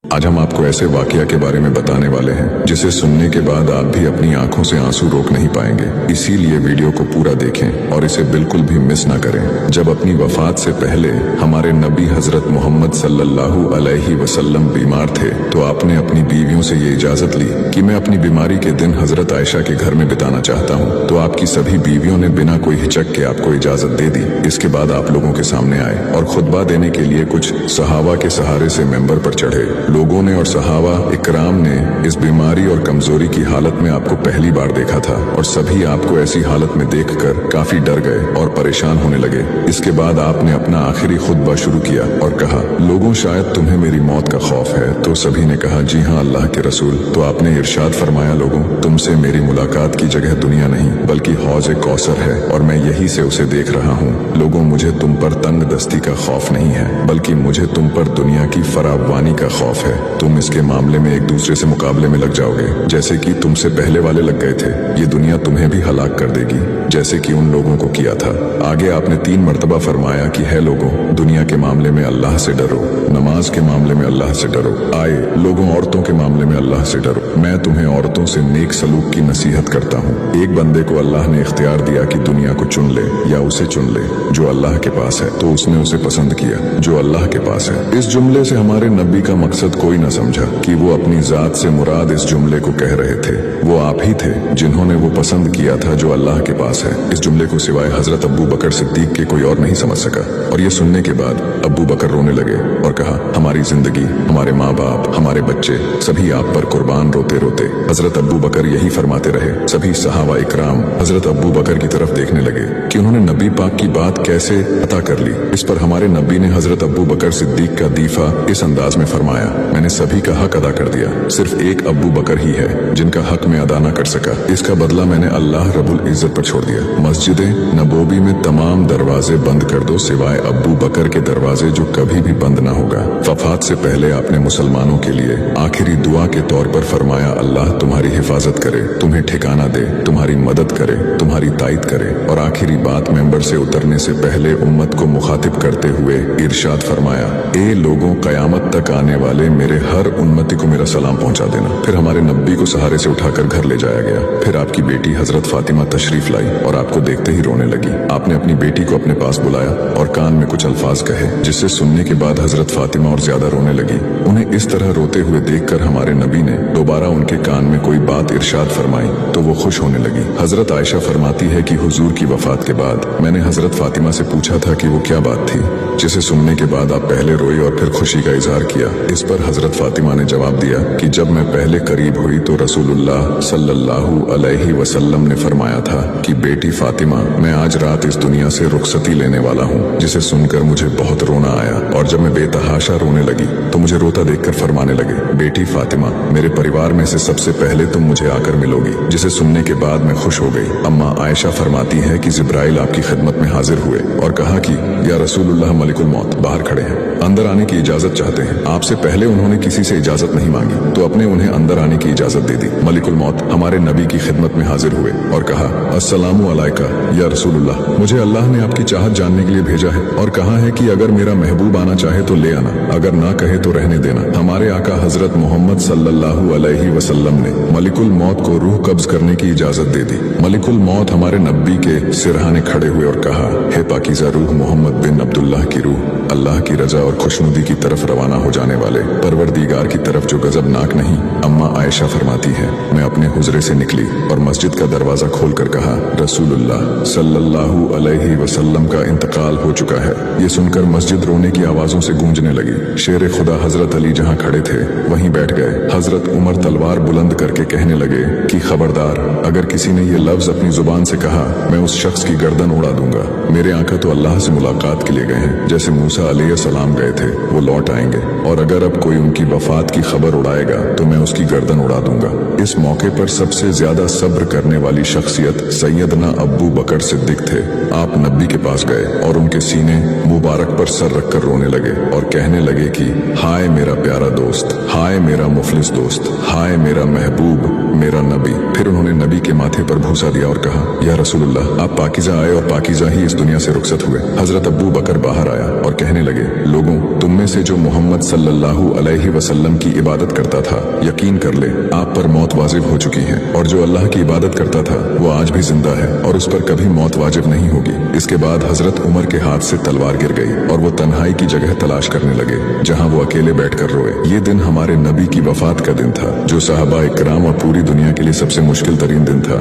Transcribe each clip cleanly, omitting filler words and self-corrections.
आज हम आपको ऐसे वाकया के बारे में बताने वाले हैं जिसे सुनने के बाद आप भी अपनी आंखों से आंसू रोक नहीं पाएंगे। इसीलिए वीडियो को पूरा देखें और इसे बिल्कुल भी मिस ना करें। जब अपनी वफात से पहले हमारे नबी हजरत मोहम्मद सल्लल्लाहु अलैहि वसल्लम बीमार थे तो आपने अपनी बीवियों से ये इजाजत ली कि मैं अपनी बीमारी के दिन हजरत आयशा के घर में बिताना चाहता हूँ। तो आपकी सभी बीवियों ने बिना कोई हिचक के आपको इजाजत दे दी। इसके बाद आप लोगों के सामने आए और खुतबा देने के लिए कुछ सहाबा के सहारे से मेंबर पर चढ़े। लोगों ने और सहाबा इकराम ने इस बीमारी और कमजोरी की हालत में आपको पहली बार देखा था और सभी आपको ऐसी हालत में देखकर काफी डर गए और परेशान होने लगे। इसके बाद आपने अपना आखिरी खुतबा शुरू किया और कहा, लोगों शायद तुम्हें मेरी मौत का खौफ है। तो सभी ने कहा, जी हाँ अल्लाह के रसूल। तो आपने इरशाद फरमाया, लोगों तुमसे मेरी मुलाकात की जगह दुनिया नहीं बल्कि हौज कौसर है और मैं यही से उसे देख रहा हूँ। लोगों मुझे तुम पर तंग दस्ती का खौफ नहीं है बल्कि मुझे तुम पर दुनिया की फरावानी का खौफ है। तुम इसके मामले में एक दूसरे से मुकाबले में लग जाओगे जैसे कि तुमसे पहले वाले लग गए थे। ये दुनिया तुम्हें भी हलाक कर देगी जैसे कि उन लोगों को किया था। आगे आपने 3 मरतबा फरमाया कि है लोगों दुनिया के मामले में अल्लाह से डरो, नमाज के मामले में अल्लाह से डरो। आए लोगों औरतों के मामले में अल्लाह से डरो। मैं तुम्हें औरतों से नेक सलूक की नसीहत करता हूँ। एक बंदे को अल्लाह ने इख्तियार दिया कि दुनिया को चुन ले या उसे चुन ले। जो अल्लाह के पास है तो उसने उसे पसंद किया जो अल्लाह के पास है। इस जुमले से हमारे नबी का मकसद कोई न समझा कि वो अपनी जात से मुराद इस जुमले को कह रहे थे। वो आप ही थे जिन्होंने वो पसंद किया था जो अल्लाह के पास है। इस जुमले को सिवाय हजरत अबू बकर सिद्दीक के कोई और नहीं समझ सका। और ये सुनने के बाद अबू बकर रोने लगे और कहा, हमारी जिंदगी, हमारे माँ बाप, हमारे बच्चे सभी आप पर कुर्बान रोते रोते। हजरत अबू बकर यही फरमाते रहे। सभी सहाबा इकराम हजरत अबू बकर की तरफ देखने लगे कि उन्होंने नबी पाक की बात कैसे अता कर ली। इस पर हमारे नबी ने हजरत अबू बकर सिद्दीक का दीफा इस अंदाज में फरमाया, मैंने सभी का हक अदा कर दिया, सिर्फ एक अबू बकर ही है जिनका हक मैं अदा न कर सका। इसका बदला मैंने अल्लाह रब्बुल इज्जत पर छोड़ दिया। मस्जिद नबोवी में तमाम दरवाजे बंद कर दो सिवाय अबू बकर के दरवाजे जो कभी भी बंद ना होगा। वफात से पहले आपने मुसलमानों के लिए आखिरी दुआ के तौर पर फरमाया, अल्लाह तुम्हारी हिफाजत करे, तुम्हें ठिकाना दे, तुम्हारी मदद करे, तुम्हारी तायद करे। और आखिरी बात मेंबर से उतरने से पहले उम्मत को मुखातिब करते हुए इरशाद फरमाया, ए लोगों कयामत तक आने वाले मेरे हर उम्मती को मेरा सलाम पहुंचा देना। फिर हमारे नब्बी को सहारे से उठाकर घर ले जाया गया। फिर आपकी बेटी हजरत फातिमा तशरीफ लाई और आपको देखते ही रोने लगी। आपने अपनी बेटी को अपने पास बुलाया और कान में कुछ अल्फाज कहे जिससे सुनने के बाद हजरत फातिमा और ज्यादा रोने लगी। उन्हें इस तरह रोते हुए देखकर हमारे नबी ने दोबारा उनके कान में कोई बात इरशाद फरमाई तो वो खुश होने लगी। हजरत आयशा फरमाती है कि हुजूर की वफात के बाद मैंने हजरत फातिमा से पूछा था कि वो क्या बात थी जिसे सुनने के बाद आप पहले रोई और फिर खुशी का इजहार किया। इस पर हजरत फातिमा ने जवाब दिया कि जब मैं पहले करीब हुई तो रसूलुल्लाह सल्लल्लाहु अलैहि वसल्लम ने फरमाया था कि बेटी फातिमा, मैं आज रात इस दुनिया से रुखसती लेने वाला हूँ। जिसे सुनकर मुझे बहुत रोना आया और जब मैं बेतहाशा रोने लगी तो मुझे रोता देखकर फरमाने लगे, बेटी फातिमा, मेरे परिवार में से सबसे पहले तुम मुझे आकर मिलोगी। जिसे सुनने के बाद मैं खुश हो गई। अम्मा आयशा फरमाती है कि जिब्राइल आपकी खिदमत में हाजिर हुए और कहा कि या रसूलुल्लाह, मलिकुल मौत बाहर खड़े हैं, अंदर आने की इजाजत चाहते हैं। आपसे पहले उन्होंने किसी से इजाजत नहीं मांगी तो अपने उन्हें अंदर आने की इजाजत दे दी। मलिकुल मौत हमारे नबी की खिदमत में हाजिर हुए और कहा, अस्सलामु अलैका या रसूलुल्लाह, मुझे अल्लाह ने आपकी चाहत जानने के लिए भेजा है और कहा है कि अगर मेरा महबूब आना चाहे तो ले आना, अगर ना कहे तो रहने देना। हमारे आका हजरत मोहम्मद सल्लल्लाहु अलैहि वसल्लम ने मलिकुल मौत को रूह कब्ज करने की इजाजत दे दी। मलिकुल मौत हमारे नबी के सिरहाने खड़े हुए और कहा, हे पाकीज़ा रूह मोहम्मद बिन अब्दुल्लाह की रूह, अल्लाह की रजा और खुशनुदी की तरफ रवाना हो जाने वाले परवरदिगार की तरफ जो गजबनाक नहीं। अम्मा आयशा फरमाती है, मैं अपने हुजरे से निकली और मस्जिद का दरवाजा खोलकर कहा, रसूलुल्लाह सल्लल्लाहु अलैहि वसल्लम का इंतकाल हो चुका है। ये सुनकर मस्जिद रोने की आवाजों से गूंजने लगी। शेर खुदा हजरत अली जहाँ खड़े थे वहीं बैठ गए। हजरत उमर तलवार बुलंद करके कहने लगे कि खबरदार, अगर किसी ने ये लफ्ज अपनी जुबान से कहा मैं उस शख्स की गर्दन उड़ा दूंगा। मेरे आका तो अल्लाह से मुलाकात के लिए गए हैं, जैसे मूसा अलैहिस्सलाम गए थे, वो लौट आएंगे। और अगर अब कोई उनकी वफात की खबर उड़ाएगा तो मैं उसकी गर्दन उड़ा दूंगा। इस मौके पर सबसे ज्यादा सब्र करने वाली शख्सियत सैयदना अबू बकर सिद्दीक थे। आप नबी के पास गए और उनके सीने मुबारक पर सर रखकर रोने लगे और कहने लगे कि हाय मेरा प्यारा दोस्त, हाय मेरा मुफलिस दोस्त, हाय मेरा महबूब, मेरा नबी। फिर उन्होंने नबी के माथे पर भूसा दिया और कहा, या रसूलुल्लाह, आप पाकीज़ा आए और पाकीज़ा ही इस दुनिया से रुखसत हुए। हजरत अबू बकर बाहर आया और कहने लगे, लोगों, तुम में से जो मोहम्मद सल्लल्लाहु अलैहि वसल्लम की इबादत करता था, यकीन कर ले आप पर मौत वाजिब हो चुकी है, और जो अल्लाह की इबादत करता था वो आज भी जिंदा है और उस पर कभी मौत वाजिब नहीं होगी। इसके बाद हजरत उमर के हाथ से तलवार गिर गई और वो तन्हाई की जगह तलाश करने लगे जहां वो अकेले बैठकर रोए। ये दिन हमारे नबी की वफात का दिन था, जो सहाबा इकराम और पूरी दुनिया के लिए सबसे मुश्किल तरीन दिन था।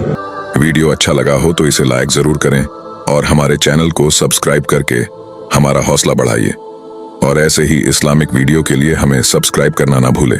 वीडियो अच्छा लगा हो तो इसे लाइक जरूर करें और हमारे चैनल को सब्सक्राइब करके हमारा हौसला बढ़ाइए, और ऐसे ही इस्लामिक वीडियो के लिए हमें सब्सक्राइब करना ना भूलें।